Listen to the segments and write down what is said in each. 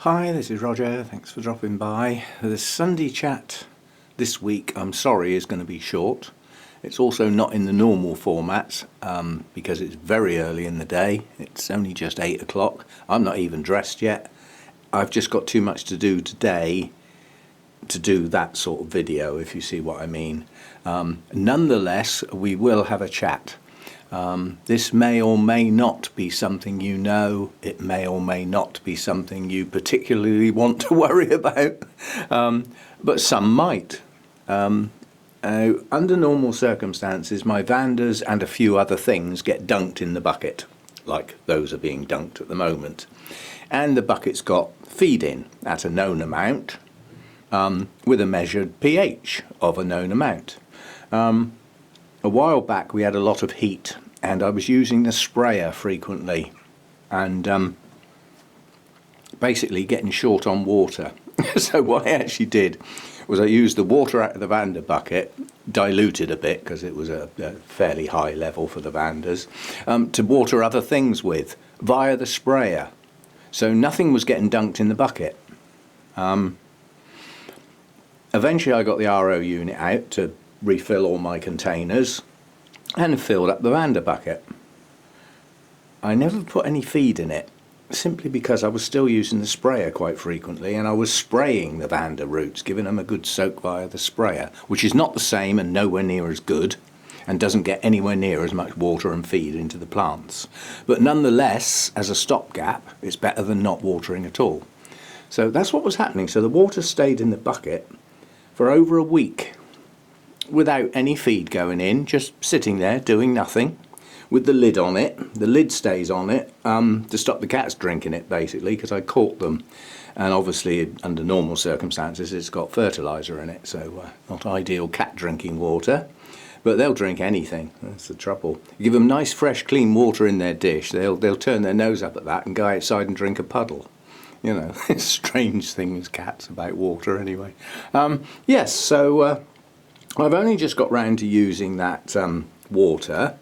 Hi, this is Roger. Thanks for dropping by. The Sunday chat this week, I'm sorry, is going to be short. It's also not in the normal format because it's very early in the day. It's only just 8 o'clock. I'm not even dressed yet. I've just got too much to do today to do that sort of video, if you see what I mean. Nonetheless, we will have a chat. This may or may not be something you know. It may or may not be something you particularly want to worry about, but some might. Under normal circumstances, my Vandas and a few other things get dunked in the bucket, like those are being dunked at the moment. And the bucket's got feed in at a known amount, with a measured pH of a known amount. A while back we had a lot of heat and I was using the sprayer frequently and basically getting short on water. So what I actually did was I used the water out of the Vanda bucket, diluted a bit because it was a fairly high level for the Vandas, to water other things with via the sprayer. So nothing was getting dunked in the bucket. Eventually I got the RO unit out to refill all my containers and filled up the Vanda bucket. I never put any feed in it simply because I was still using the sprayer quite frequently and I was spraying the Vanda roots, giving them a good soak via the sprayer, which is not the same and nowhere near as good and doesn't get anywhere near as much water and feed into the plants. But nonetheless, as a stopgap, it's better than not watering at all. So that's what was happening. So the water stayed in the bucket for over a week without any feed going in, just sitting there doing nothing with the lid on it. The lid stays on it to stop the cats drinking it, basically, because I caught them, and obviously under normal circumstances it's got fertilizer in it, so not ideal cat drinking water, but they'll drink anything. That's the trouble. You give them nice fresh clean water in their dish, they'll turn their nose up at that and go outside and drink a puddle. You know, it's strange things, cats, about water anyway. Yes, so I've only just got round to using that water,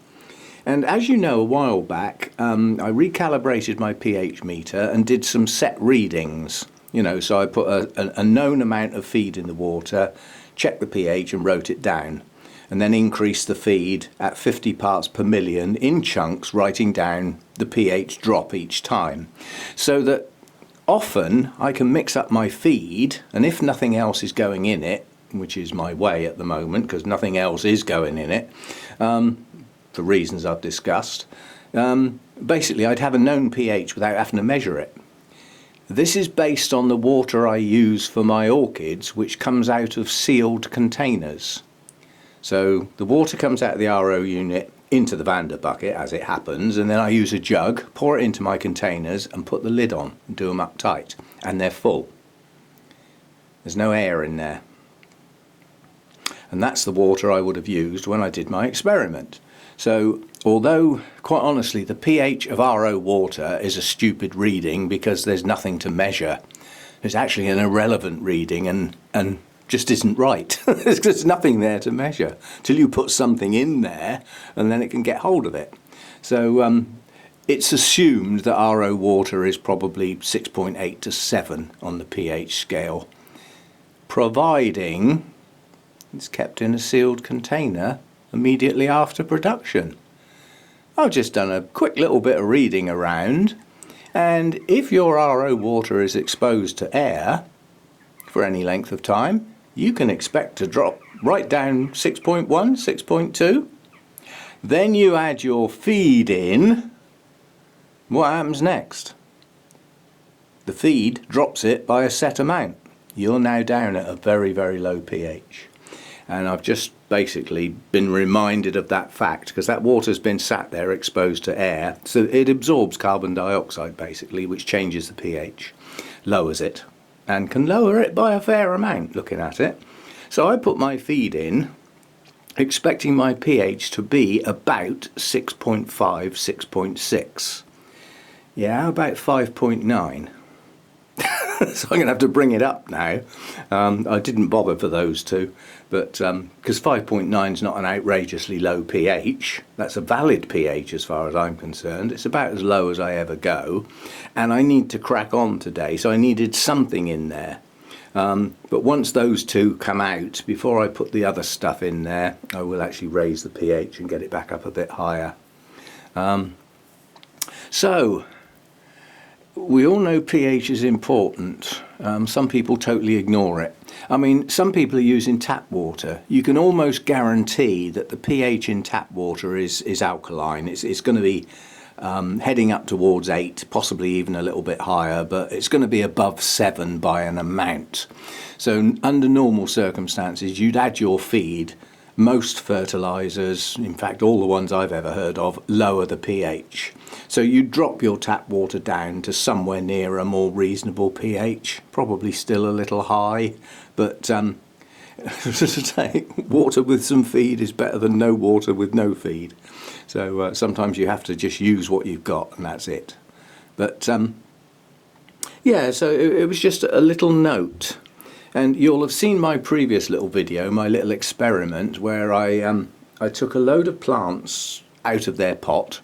and as you know, a while back I recalibrated my pH meter and did some set readings. You know, so I put a known amount of feed in the water, checked the pH and wrote it down, and then increased the feed at 50 parts per million in chunks, writing down the pH drop each time, so that often I can mix up my feed, and if nothing else is going in it, which is my way at the moment because nothing else is going in it, for reasons I've discussed, basically I'd have a known pH without having to measure it. This is based on the water I use for my orchids, which comes out of sealed containers. So the water comes out of the RO unit into the Vanda bucket as it happens, and then I use a jug, pour it into my containers and put the lid on and do them up tight, and they're full. There's no air in there. And that's the water I would have used when I did my experiment. So although, quite honestly, the pH of RO water is a stupid reading because there's nothing to measure, it's actually an irrelevant reading and just isn't right. There's nothing there to measure till you put something in there and then it can get hold of it. So it's assumed that RO water is probably 6.8 to 7 on the pH scale, providing it's kept in a sealed container immediately after production. I've just done a quick little bit of reading around, and if your RO water is exposed to air for any length of time, you can expect to drop right down 6.1, 6.2. Then you add your feed in. What happens next? The feed drops it by a set amount. You're now down at a very, very low pH. And I've just basically been reminded of that fact because that water's been sat there exposed to air, so it absorbs carbon dioxide basically, which changes the pH, lowers it, and can lower it by a fair amount looking at it. So I put my feed in expecting my pH to be about 6.5, 6.6. Yeah, about 5.9. So I'm going to have to bring it up now. I didn't bother for those two, but because 5.9 is not an outrageously low pH, that's a valid pH as far as I'm concerned. It's about as low as I ever go, and I need to crack on today, so I needed something in there. But once those two come out, before I put the other stuff in there, I will actually raise the pH and get it back up a bit higher. So we all know pH is important. Some people totally ignore it. I mean, some people are using tap water. You can almost guarantee that the pH in tap water is alkaline. It's going to be heading up towards 8, possibly even a little bit higher, but it's going to be above 7 by an amount. So under normal circumstances, you'd add your feed. Most fertilizers, in fact all the ones I've ever heard of, lower the pH. So you drop your tap water down to somewhere near a more reasonable pH, probably still a little high, but to say, water with some feed is better than no water with no feed. So sometimes you have to just use what you've got, and that's it. But yeah, so it was just a little note. And you'll have seen my previous little video, my little experiment, where I took a load of plants out of their pot,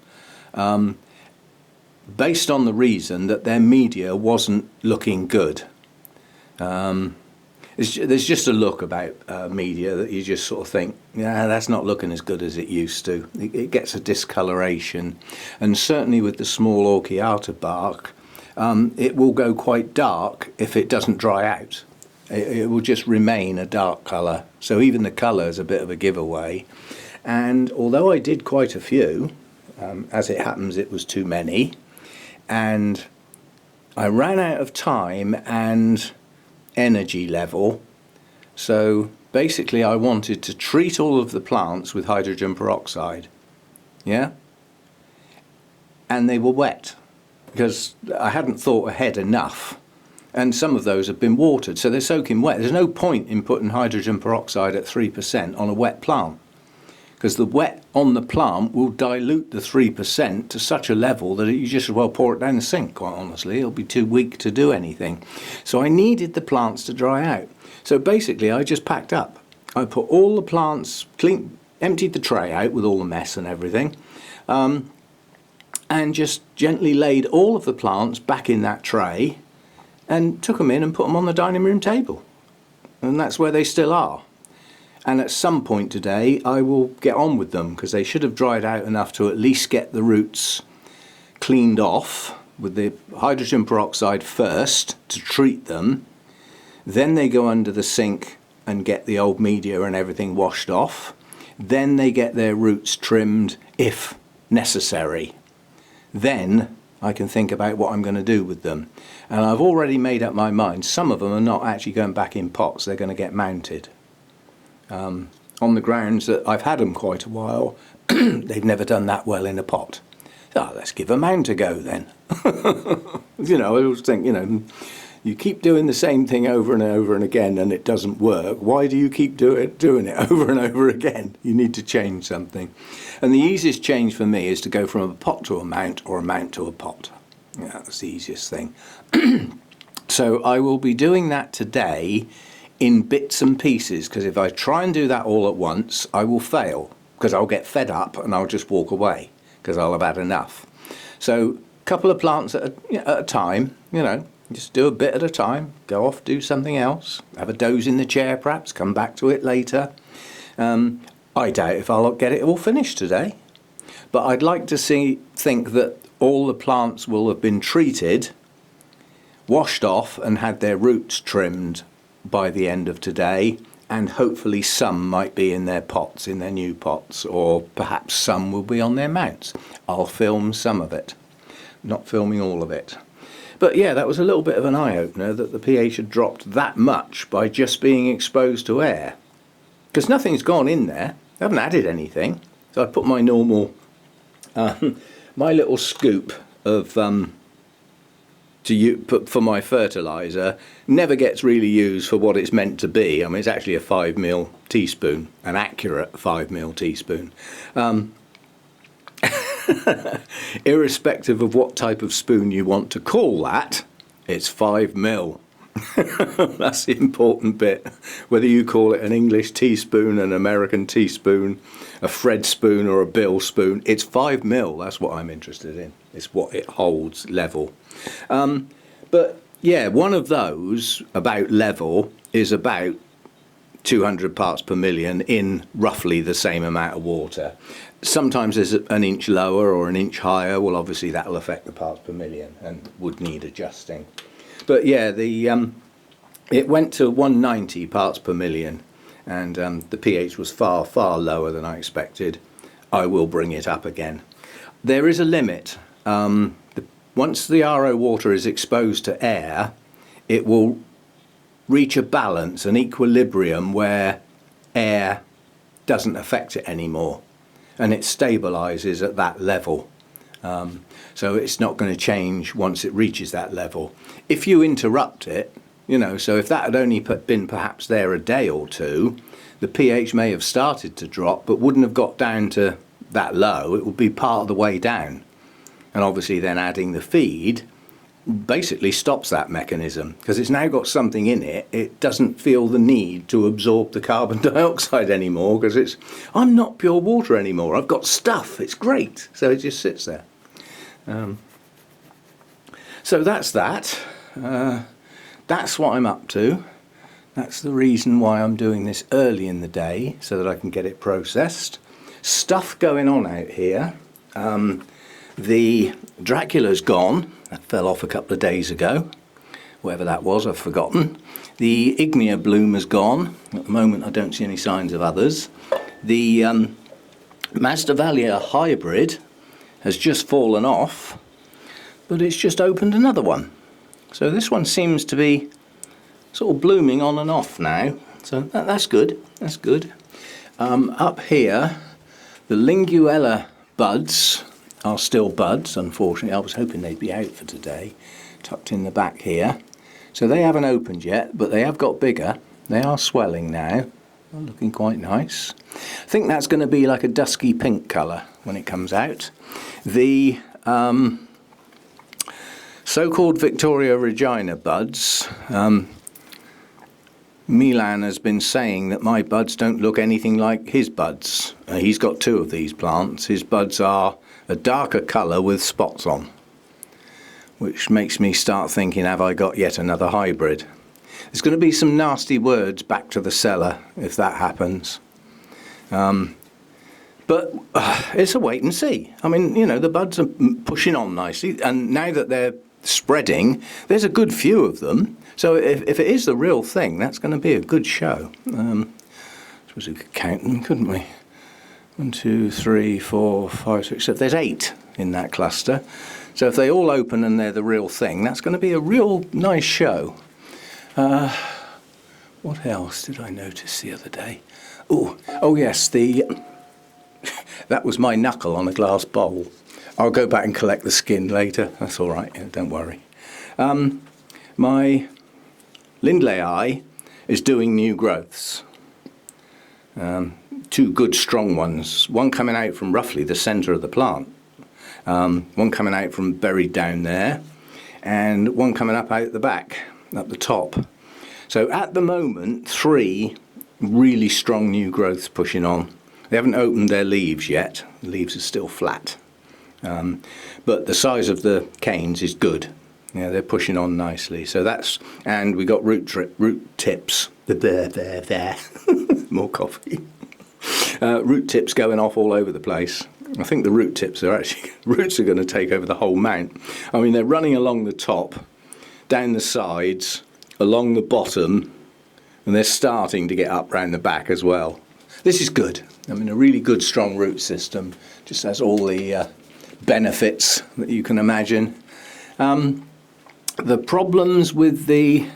based on the reason that their media wasn't looking good. There's just a look about media that you just sort of think, yeah, that's not looking as good as it used to. It gets a discoloration, and certainly with the small orchiata bark, it will go quite dark if it doesn't dry out. It will just remain a dark colour, so even the colour is a bit of a giveaway. And although I did quite a few, as it happens it was too many, and I ran out of time and energy level, so basically I wanted to treat all of the plants with hydrogen peroxide, yeah, and they were wet because I hadn't thought ahead enough. And some of those have been watered, so they're soaking wet. There's no point in putting hydrogen peroxide at 3% on a wet plant, because the wet on the plant will dilute the 3% to such a level that you just as well pour it down the sink, quite honestly. It'll be too weak to do anything. So I needed the plants to dry out. So basically I just packed up. I put all the plants, emptied the tray out with all the mess and everything, and just gently laid all of the plants back in that tray, and took them in and put them on the dining room table, and that's where they still are. And at some point today I will get on with them, because they should have dried out enough to at least get the roots cleaned off with the hydrogen peroxide first to treat them. Then they go under the sink and get the old media and everything washed off. Then they get their roots trimmed if necessary. Then I can think about what I'm going to do with them. And I've already made up my mind. Some of them are not actually going back in pots. They're going to get mounted. On the grounds that I've had them quite a while. They've never done that well in a pot. So let's give a mount a go then. You know, I always think, you know, you keep doing the same thing over and over and again and it doesn't work. Why do you keep doing it over and over again? You need to change something. And the easiest change for me is to go from a pot to a mount, or a mount to a pot. Yeah, that's the easiest thing. So I will be doing that today in bits and pieces, because if I try and do that all at once, I will fail, because I'll get fed up and I'll just walk away, because I'll have had enough. So a couple of plants at a time, you know, just do a bit at a time, go off, do something else, have a doze in the chair perhaps, come back to it later. I doubt if I'll get it all finished today, but I'd like to think that all the plants will have been treated, washed off and had their roots trimmed by the end of today, and hopefully some might be in their pots, in their new pots, or perhaps some will be on their mounts. I'll film some of it, not filming all of it. But yeah, that was a little bit of an eye-opener that the pH had dropped that much by just being exposed to air, because nothing's gone in there. I haven't added anything. So I put my normal my little scoop of put for my fertilizer. Never gets really used for what it's meant to be. I mean, it's actually a 5mm teaspoon, an accurate 5mm teaspoon. Irrespective of what type of spoon you want to call that, it's 5mm. That's the important bit. Whether you call it an English teaspoon, an American teaspoon, a Fred spoon or a Bill spoon, it's 5 mil. That's what I'm interested in. It's what it holds level. But yeah, one of those about level is about 200 parts per million in roughly the same amount of water. Sometimes there's an inch lower or an inch higher. Well, obviously that'll affect the parts per million and would need adjusting. But yeah, it went to 190 parts per million, and the pH was far, far lower than I expected. I will bring it up again. There is a limit. Once the RO water is exposed to air, it will reach a balance, an equilibrium where air doesn't affect it anymore, and it stabilizes at that level. So it's not going to change once it reaches that level. If you interrupt it, so if that had only been perhaps there a day or two, the pH may have started to drop, but wouldn't have got down to that low. It would be part of the way down. And obviously then adding the feed basically stops that mechanism, because it's now got something in it. It doesn't feel the need to absorb the carbon dioxide anymore, because I'm not pure water anymore. I've got stuff. It's great. So it just sits there. So that's that. That's what I'm up to. That's the reason why I'm doing this early in the day, so that I can get it processed. Stuff going on out here. The Dracula's gone. That fell off a couple of days ago. Whatever that was, I've forgotten. The Ignea bloom has gone. At the moment, I don't see any signs of others. The Masdevallia hybrid has just fallen off, but it's just opened another one. So this one seems to be sort of blooming on and off now. So that's good. That's good. Up here, the Linguella buds are still buds, unfortunately. I was hoping they'd be out for today, tucked in the back here. So they haven't opened yet, but they have got bigger. They are swelling now. They're looking quite nice. I think that's going to be like a dusky pink colour when it comes out. The so-called Victoria Regina buds, Milan has been saying that my buds don't look anything like his buds. He's got 2 of these plants. His buds are a darker colour with spots on, which makes me start thinking, have I got yet another hybrid? There's going to be some nasty words back to the seller if that happens. But it's a wait and see. I mean, the buds are pushing on nicely, and now that they're spreading, there's a good few of them. So if it is the real thing, that's going to be a good show. I suppose we could count them, couldn't we? 1, 2, 3, 4, 5, 6, 7. There's 8 in that cluster. So if they all open and they're the real thing, that's going to be a real nice show. What else did I notice the other day? Oh yes, that was my knuckle on a glass bowl. I'll go back and collect the skin later. That's all right. Don't worry. My Lindleyi is doing new growths. 2 good strong ones. One coming out from roughly the centre of the plant. One coming out from buried down there, and one coming up out the back, up the top. So at the moment, 3 really strong new growths pushing on. They haven't opened their leaves yet. The leaves are still flat. But the size of the canes is good. They're pushing on nicely. So and we got root tips. More coffee. Root tips going off all over the place. I think the roots are going to take over the whole mount. I mean, they're running along the top, down the sides, along the bottom, and they're starting to get up round the back as well. This is good. I mean, a really good strong root system. Just has all the benefits that you can imagine. The problems with the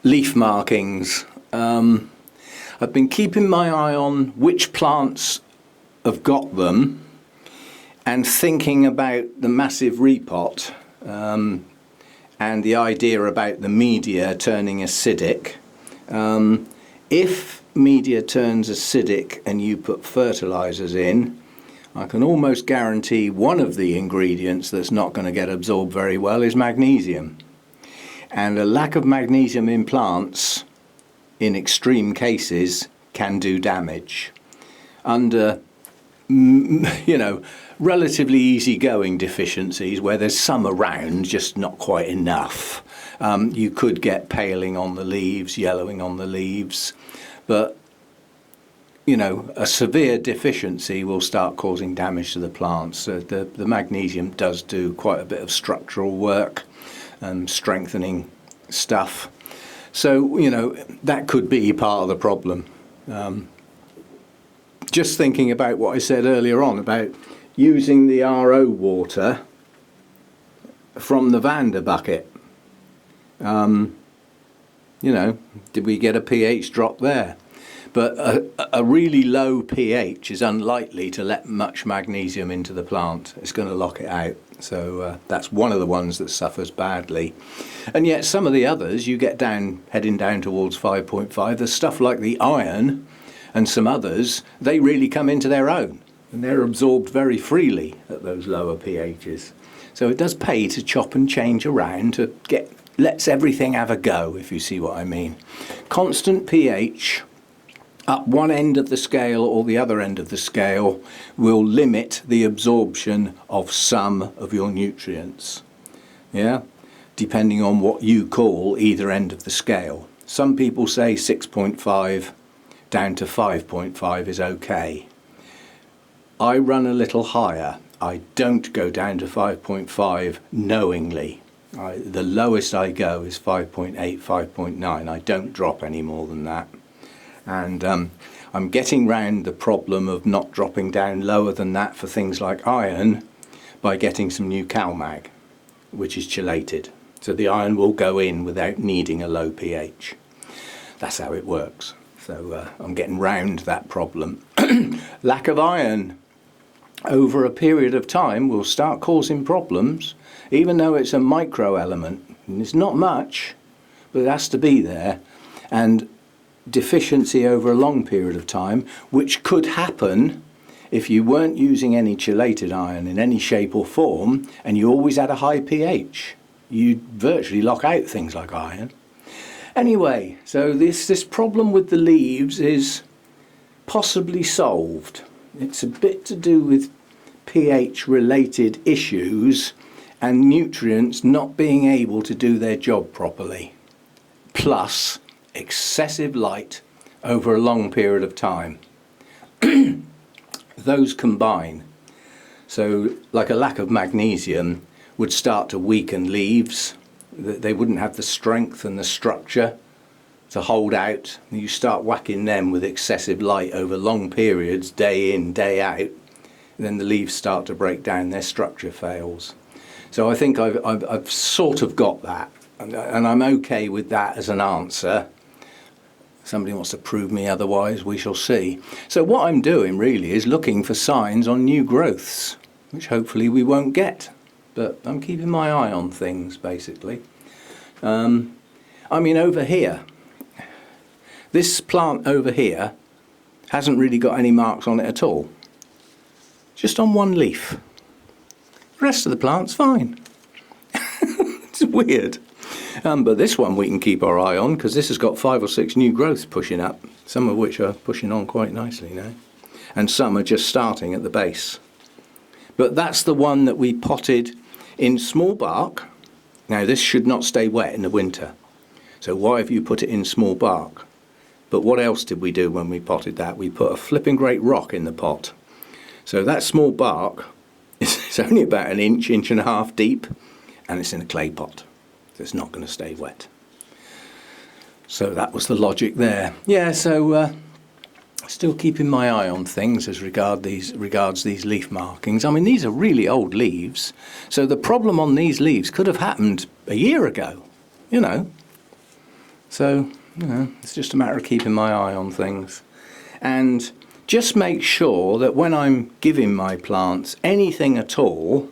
leaf markings. I've been keeping my eye on which plants have got them and thinking about the massive repot and the idea about the media turning acidic. If media turns acidic and you put fertilizers in, I can almost guarantee one of the ingredients that's not going to get absorbed very well is magnesium. And a lack of magnesium in plants, in extreme cases, can do damage. Under, you know, relatively easygoing deficiencies where there's some around, just not quite enough, you could get paling on the leaves, yellowing on the leaves. But, you know, a severe deficiency will start causing damage to the plants. The magnesium does do quite a bit of structural work and strengthening stuff. So, you know, that could be part of the problem. Just thinking about what I said earlier on about using the RO water from the Vanda bucket. You know, did we get a pH drop there? But a really low pH is unlikely to let much magnesium into the plant. It's going to lock it out. So that's one of the ones that suffers badly. And yet some of the others, you get down, heading down towards 5.5, there's stuff like the iron and some others, they really come into their own. And they're absorbed very freely at those lower pHs. So it does pay to chop and change around to get, lets everything have a go, if you see what I mean. Constant pH up one end of the scale or the other end of the scale will limit the absorption of some of your nutrients. Yeah, depending on what you call either end of the scale. Some people say 6.5 down to 5.5 is okay. I run a little higher. I don't go down to 5.5 knowingly. The lowest I go is 5.8, 5.9. I don't drop any more than that. And I'm getting round the problem of not dropping down lower than that for things like iron by getting some new CalMag, which is chelated. So the iron will go in without needing a low pH. That's how it works. So I'm getting round that problem. Lack of iron over a period of time will start causing problems, even though it's a micro element. And it's not much, but it has to be there. And deficiency over a long period of time, which could happen if you weren't using any chelated iron in any shape or form, and you always had a high pH. You'd virtually lock out things like iron. Anyway, so this problem with the leaves is possibly solved. It's a bit to do with pH related issues and nutrients not being able to do their job properly, plus excessive light over a long period of time. Those combine. So like a lack of magnesium would start to weaken leaves. They wouldn't have the strength and the structure to hold out. You start whacking them with excessive light over long periods, day in, day out, and then the leaves start to break down, their structure fails. So I think I've sort of got that, and I'm okay with that as an answer. Somebody wants to prove me otherwise, we shall see. So what I'm doing really is looking for signs on new growths, which hopefully we won't get. But I'm keeping my eye on things, basically. I mean, over here, this plant over here hasn't really got any marks on it at all. Just on one leaf. The rest of the plant's fine. It's weird. But this one we can keep our eye on, because this has got 5 or 6 new growths pushing up, some of which are pushing on quite nicely now. And some are just starting at the base. But that's the one that we potted in small bark. Now this should not stay wet in the winter. So why have you put it in small bark? But what else did we do when we potted that? We put a flipping great rock in the pot. So that small bark is only about an inch, inch and a half deep, and it's in a clay pot. So it's not going to stay wet. So that was the logic there. Yeah, so still keeping my eye on things as regards these leaf markings. I mean, these are really old leaves, so the problem on these leaves could have happened a year ago, you know. So, you know, it's just a matter of keeping my eye on things. And just make sure that when I'm giving my plants anything at all,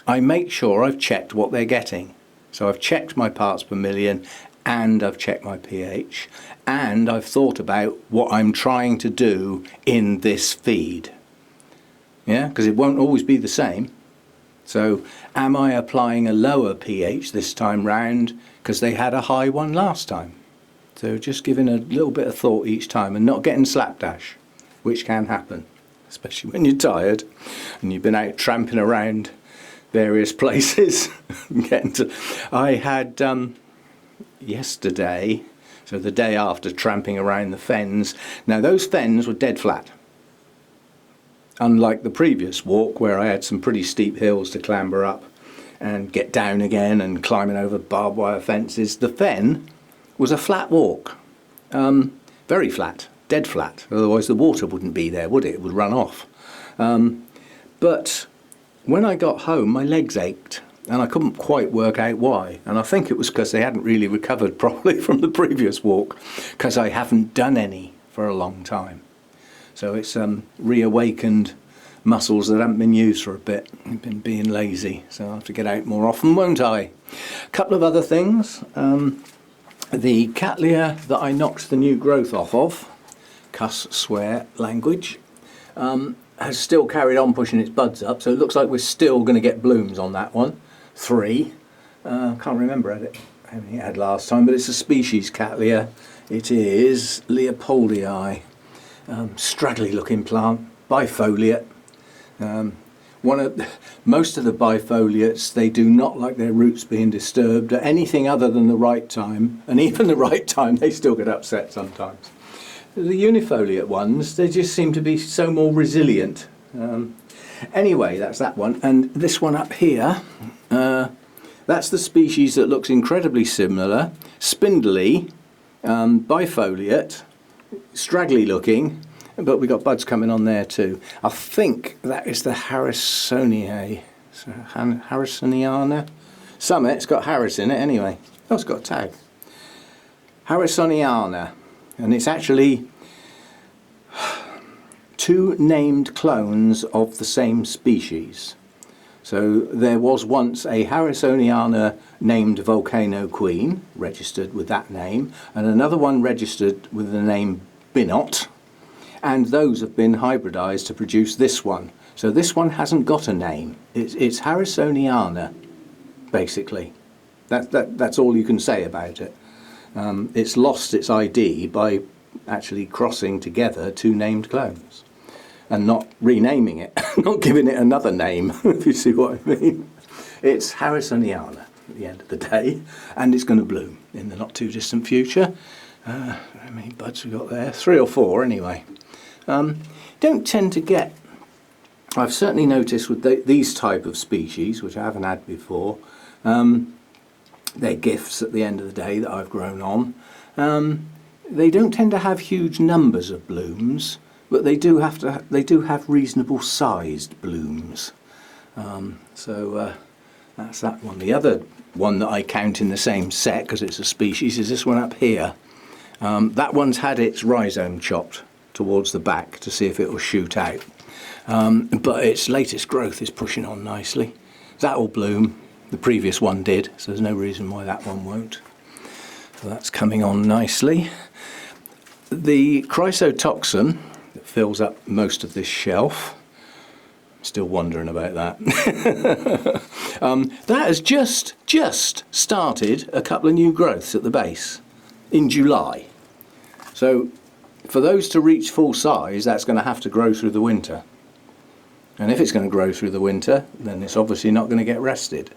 I make sure I've checked what they're getting. So I've checked my parts per million, and I've checked my pH, and I've thought about what I'm trying to do in this feed. Yeah, because it won't always be the same. So am I applying a lower pH this time round because they had a high one last time? So just giving a little bit of thought each time and not getting slapdash, which can happen, especially when you're tired and you've been out tramping around various places. I had yesterday, so the day after, tramping around the fens. Now those fens were dead flat. Unlike the previous walk where I had some pretty steep hills to clamber up and get down again and climbing over barbed wire fences, the fen was a flat walk. Very flat, dead flat. Otherwise the water wouldn't be there, would it? It would run off. But when I got home, my legs ached and I couldn't quite work out why. And I think it was because they hadn't really recovered properly from the previous walk, because I haven't done any for a long time. So it's reawakened muscles that haven't been used for a bit. I've been being lazy, so I'll have to get out more often, won't I? A couple of other things. The Cattleya that I knocked the new growth off of, cuss, swear, language, has still carried on pushing its buds up, so it looks like we're still going to get blooms on that one. 3. Can't remember how many it had last time, but it's a species Cattleya. It is Leopoldii, straggly looking plant, bifoliate. Most of the bifoliates, they do not like their roots being disturbed at anything other than the right time, and even the right time they still get upset sometimes. The unifoliate ones, they just seem to be so more resilient. Anyway, that's that one. And this one up here, that's the species that looks incredibly similar, spindly, bifoliate, straggly looking, but we got buds coming on there too. I think that is the Harrisoniana. Summit, it's got Harris in it anyway. Oh, it's got a tag. Harrisoniana. And it's actually 2 named clones of the same species. So there was once a Harrisoniana named Volcano Queen, registered with that name, and another one registered with the name Binot. And those have been hybridized to produce this one. So this one hasn't got a name. It's Harrisoniana, basically. That's all you can say about it. It's lost its ID by actually crossing together 2 named clones and not renaming it, not giving it another name, if you see what I mean. It's Harrisoniana at the end of the day, and it's going to bloom in the not too distant future. How many buds we got there? 3 or 4 anyway. Don't tend to get, I've certainly noticed with these type of species, which I haven't had before, they're gifts at the end of the day that I've grown on. They don't tend to have huge numbers of blooms, but they do have reasonable sized blooms. So that's that one. The other one that I count in the same set, because it's a species, is this one up here. That one's had its rhizome chopped towards the back to see if it will shoot out. But its latest growth is pushing on nicely. That will bloom. The previous one did, so there's no reason why that one won't. So that's coming on nicely. The chrysotoxin that fills up most of this shelf, I'm still wondering about that. That has just started a couple of new growths at the base in July. So for those to reach full size, that's going to have to grow through the winter. And if it's going to grow through the winter, then it's obviously not going to get rested.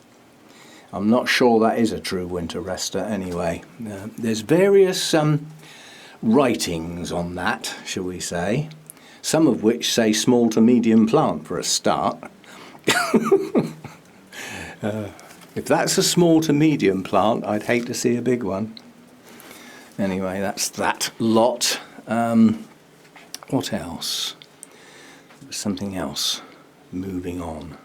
I'm not sure that is a true winter rester anyway. There's various writings on that, shall we say, some of which say small to medium plant for a start. If that's a small to medium plant, I'd hate to see a big one. Anyway, that's that lot. What else? Something else. Moving on.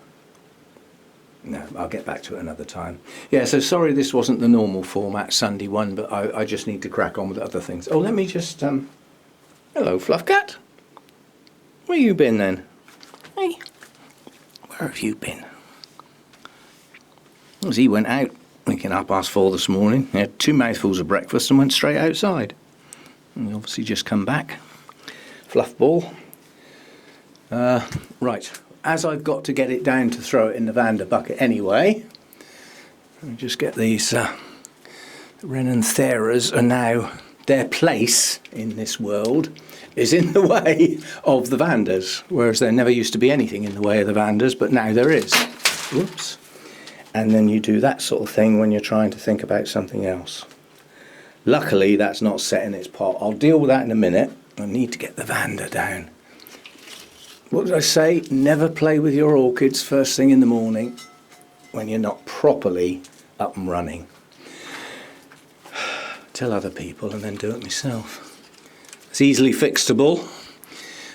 No, I'll get back to it another time. Yeah, so sorry this wasn't the normal format Sunday one, but I just need to crack on with other things. Oh, let me just... Hello, Fluffcat. Where you been then? Hey, where have you been? Well, he went out, making 4:30 this morning. He had 2 mouthfuls of breakfast and went straight outside. And he obviously just come back. Fluff ball. Right, as I've got to get it down to throw it in the Vanda bucket anyway, let me just get these Renantheras are now, their place in this world is in the way of the Vandas, whereas there never used to be anything in the way of the Vandas, but now there is. Whoops. And then you do that sort of thing when you're trying to think about something else. Luckily that's not set in its pot. I'll deal with that in a minute. I need to get the Vanda down. What did I say? Never play with your orchids first thing in the morning when you're not properly up and running. Tell other people and then do it myself. It's easily fixable,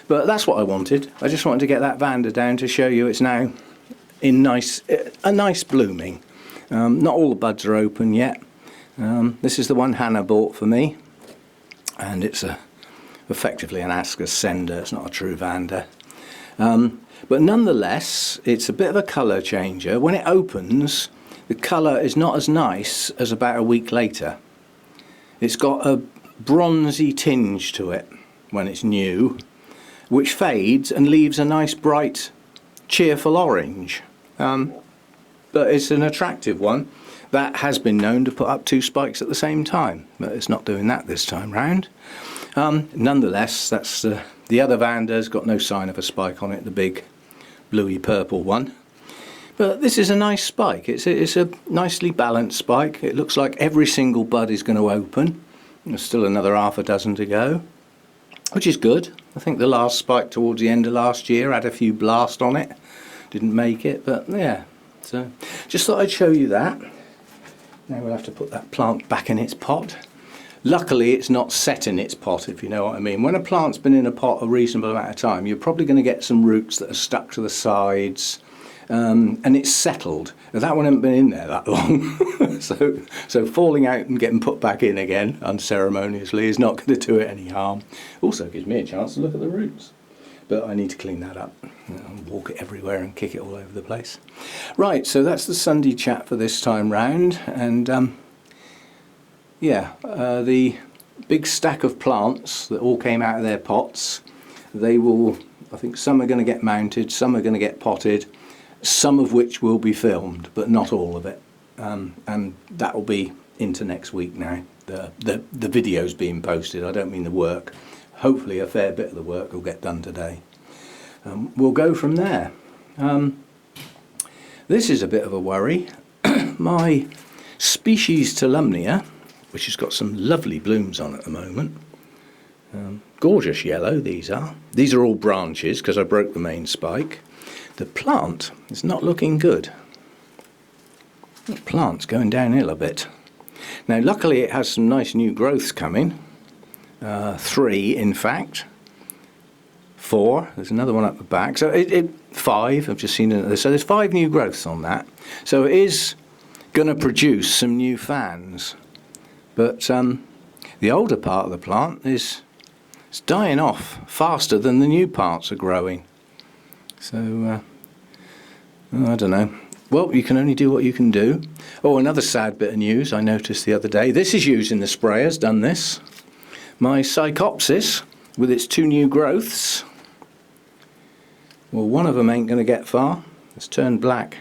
but that's what I wanted. I just wanted to get that Vanda down to show you it's now in a nice blooming. Not all the buds are open yet. This is the one Hannah bought for me, and it's effectively an ascoscenda. It's not a true Vanda. But nonetheless, it's a bit of a colour changer. When it opens, the colour is not as nice as about a week later. It's got a bronzy tinge to it when it's new, which fades and leaves a nice bright cheerful orange. But it's an attractive one that has been known to put up 2 spikes at the same time, but it's not doing that this time round. Nonetheless, that's the other Vanda's got no sign of a spike on it, the big bluey purple one. But this is a nice spike. It's a nicely balanced spike. It looks like every single bud is going to open. There's still another half a dozen to go, which is good. I think the last spike towards the end of last year had a few blasts on it. Didn't make it, but yeah. So just thought I'd show you that. Now we'll have to put that plant back in its pot. Luckily it's not set in its pot, if you know what I mean. When a plant's been in a pot a reasonable amount of time, you're probably going to get some roots that are stuck to the sides. And it's settled. That one hasn't been in there that long. so falling out and getting put back in again unceremoniously is not going to do it any harm. Also gives me a chance to look at the roots. But I need to clean that up. Walk it everywhere and kick it all over the place. Right, so that's the Sunday chat for this time round. And the big stack of plants that all came out of their pots, they will, I think some are going to get mounted, some are going to get potted, some of which will be filmed, but not all of it. And that will be into next week now. The video's being posted, I don't mean the work. Hopefully a fair bit of the work will get done today. We'll go from there. This is a bit of a worry. My species Calumnia, which has got some lovely blooms on at the moment. Gorgeous yellow these are. These are all branches because I broke the main spike. The plant is not looking good. The plant's going downhill a bit. Now luckily it has some nice new growths coming. 3 in fact. 4, there's another one up the back. So 5, I've just seen it. So there's 5 new growths on that. So it is going to produce some new fans. But the older part of the plant is dying off faster than the new parts are growing. So, I don't know. Well, you can only do what you can do. Oh, another sad bit of news I noticed the other day. This is using the sprayers, done this. My Psychopsis, with its 2 new growths. Well, one of them ain't going to get far. It's turned black.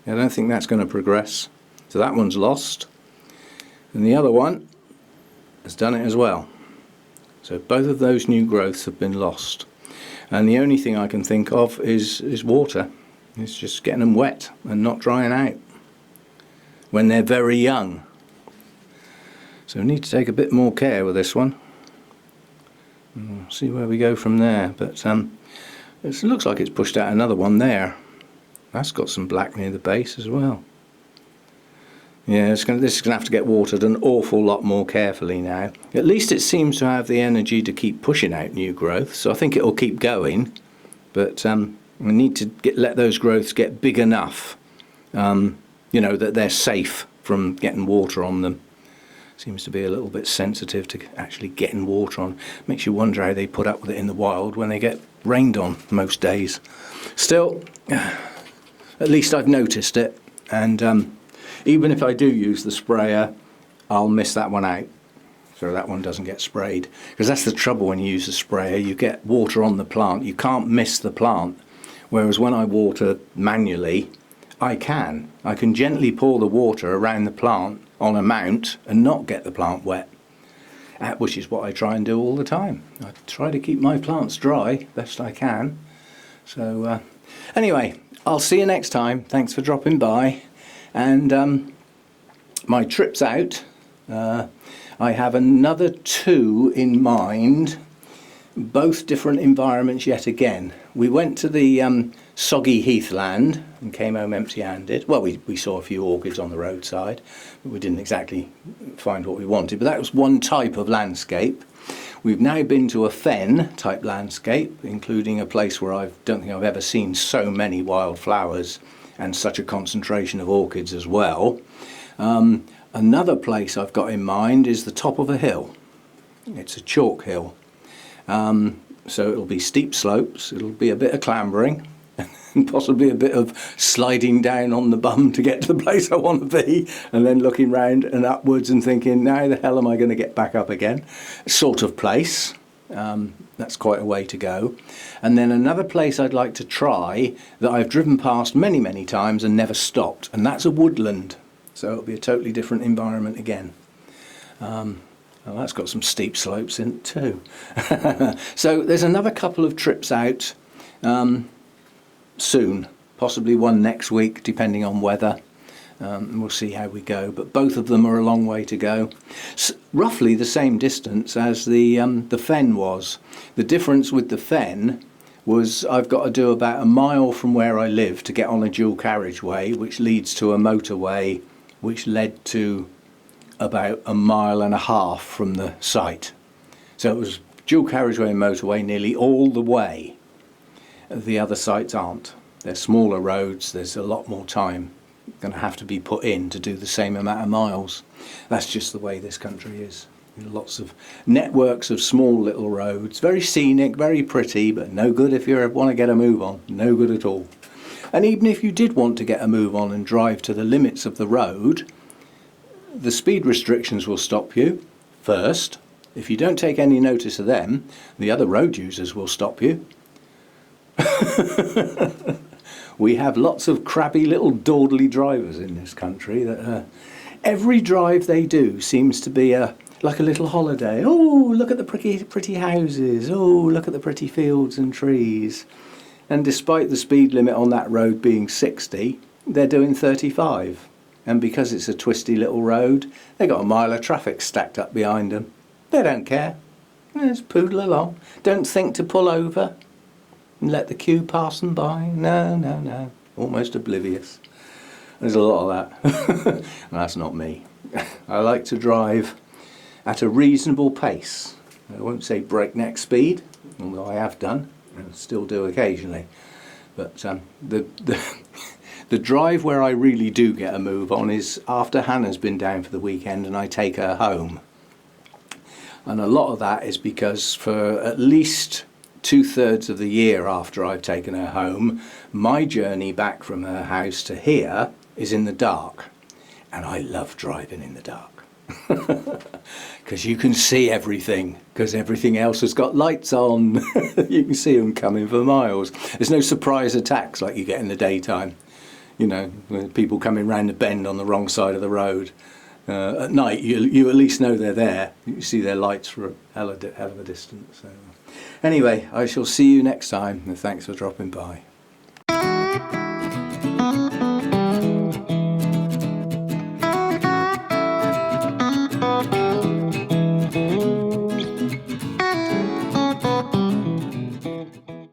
I don't think that's going to progress. So that one's lost. And the other one has done it as well. So both of those new growths have been lost. And the only thing I can think of is water. It's just getting them wet and not drying out when they're very young. So we need to take a bit more care with this one. We'll see where we go from there. But it looks like it's pushed out another one there. That's got some black near the base as well. Yeah, this is going to have to get watered an awful lot more carefully now. At least it seems to have the energy to keep pushing out new growth, so I think it will keep going. But we need to let those growths get big enough, that they're safe from getting water on them. Seems to be a little bit sensitive to actually getting water on. Makes you wonder how they put up with it in the wild when they get rained on most days. Still, at least I've noticed it, and even if I do use the sprayer, I'll miss that one out, so that one doesn't get sprayed. Because that's the trouble when you use the sprayer, you get water on the plant. You can't miss the plant Whereas when I water manually, I can gently pour the water around the plant on a mount and not get the plant wet, which is what I try and do all the time. I try to keep my plants dry best I can. So anyway, I'll see you next time. Thanks for dropping by. And my trips out, I have another 2 in mind, both different environments yet again. We went to the soggy heathland and came home empty-handed. Well, we saw a few orchids on the roadside, but we didn't exactly find what we wanted. But that was one type of landscape. We've now been to a fen type landscape, including a place where I don't think I've ever seen so many wildflowers and such a concentration of orchids as well. Another place I've got in mind is the top of a hill. It's a chalk hill. So it'll be steep slopes, it'll be a bit of clambering, and possibly a bit of sliding down on the bum to get to the place I want to be, and then looking round and upwards and thinking, now the hell am I going to get back up again? Sort of place. That's quite a way to go. And then another place I'd like to try that I've driven past many, many times and never stopped, and that's a woodland. So it'll be a totally different environment again. Well, that's got some steep slopes in it too. So there's another couple of trips out soon, possibly one next week depending on weather. We'll see how we go, but both of them are a long way to go. Roughly the same distance as the fen was. The difference with the fen was I've got to do about a mile from where I live to get on a dual carriageway, which leads to a motorway which led to about a mile and a half from the site. So it was dual carriageway and motorway nearly all the way. The other sites aren't. They're smaller roads, there's a lot more time going to have to be put in to do the same amount of miles. That's just the way this country is. Lots of networks of small little roads, very scenic, very pretty, but no good if you want to get a move on, no good at all. And even if you did want to get a move on and drive to the limits of the road, the speed restrictions will stop you first. If you don't take any notice of them, the other road users will stop you. We have lots of crabby little dawdly drivers in this country that every drive they do seems to be like a little holiday. Oh, look at the pretty houses. Oh, look at the pretty fields and trees. And despite the speed limit on that road being 60, they're doing 35. And because it's a twisty little road, they've got a mile of traffic stacked up behind them. They don't care. They just poodle along. Don't think to pull over and let the queue pass them by. No, no, no. Almost oblivious. There's a lot of that. That's not me. I like to drive at a reasonable pace. I won't say breakneck speed, although I have done and still do occasionally. But the drive where I really do get a move on is after Hannah's been down for the weekend and I take her home. And a lot of that is because for at least 2/3 of the year after I've taken her home, my journey back from her house to here is in the dark. And I love driving in the dark. Because you can see everything, because everything else has got lights on. You can see them coming for miles. There's no surprise attacks like you get in the daytime. You know, when people coming round the bend on the wrong side of the road. At night, you at least know they're there. You see their lights for a hell of a distance. So. Anyway, I shall see you next time, and thanks for dropping by.